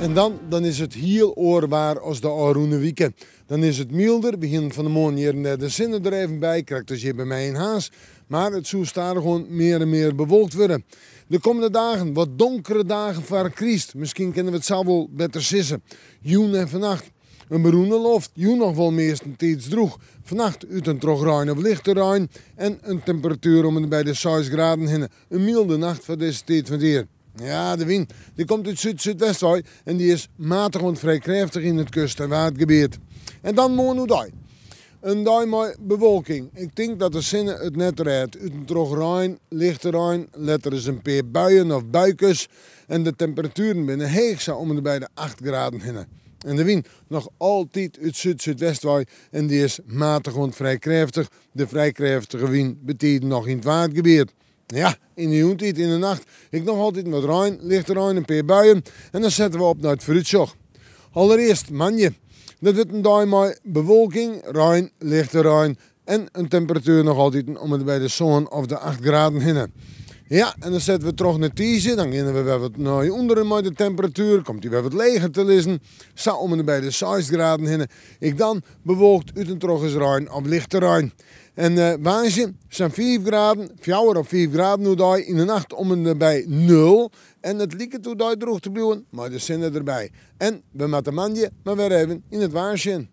En dan is het heel oorwaar als de Aroene Wieken. Dan is het milder, begin van de maand hier de zinnen er even bij, krijgt dus hier bij mij in Haas. Maar het zou daar gewoon meer en meer bewolkt worden. De komende dagen, wat donkere dagen voor Christ. Misschien kennen we het zelf wel beter sissen. Joen en vannacht. Een beroende loft, joen nog wel meestentijds droeg. Vannacht uit een trogrijn of lichte rijn. En een temperatuur om en bij de 6 graden heen. Een milde nacht voor deze tijd van het jaar. Ja, de wind die komt uit zuid-zuidwest en die is matig en vrij krachtig in het kust- en watergebied. En dan morgen dag. Een dag met bewolking. Ik denk dat de zinnen het net redt. Uit een trogrijn, lichte rijn, letter is een paar buien of buikjes. En de temperaturen binnen heeg zijn om en bij de 8 graden heen. En de wind nog altijd uit zuid-zuidwest en die is matig en vrij krachtig. De vrij krachtige wind betekent nog in het watergebied. Ja, in de joentijd, in de nacht, ik nog altijd wat rijn, lichte rijn, een paar buien. En dan zetten we op naar het vooruitzicht. Allereerst manje. Dat wordt een dag met bewolking, rijn, lichte rijn en een temperatuur nog altijd om het bij de zon of de 8 graden heen. Ja, en dan zetten we terug naar Tiese, dan gaan we weer wat naar onderen met de temperatuur, komt die weer wat leger te liggen. Zo om en bij de 6 graden heen. Ik dan bewolkt uit een terug is rijn of lichte rijn. En waanzin zijn 4 graden, 4 of 5 graden nu daar in de nacht om en bij 0. En het lijkt toe daar droog te blijven, maar er zijn erbij. En we met de manje maar weer even in het waarsjen.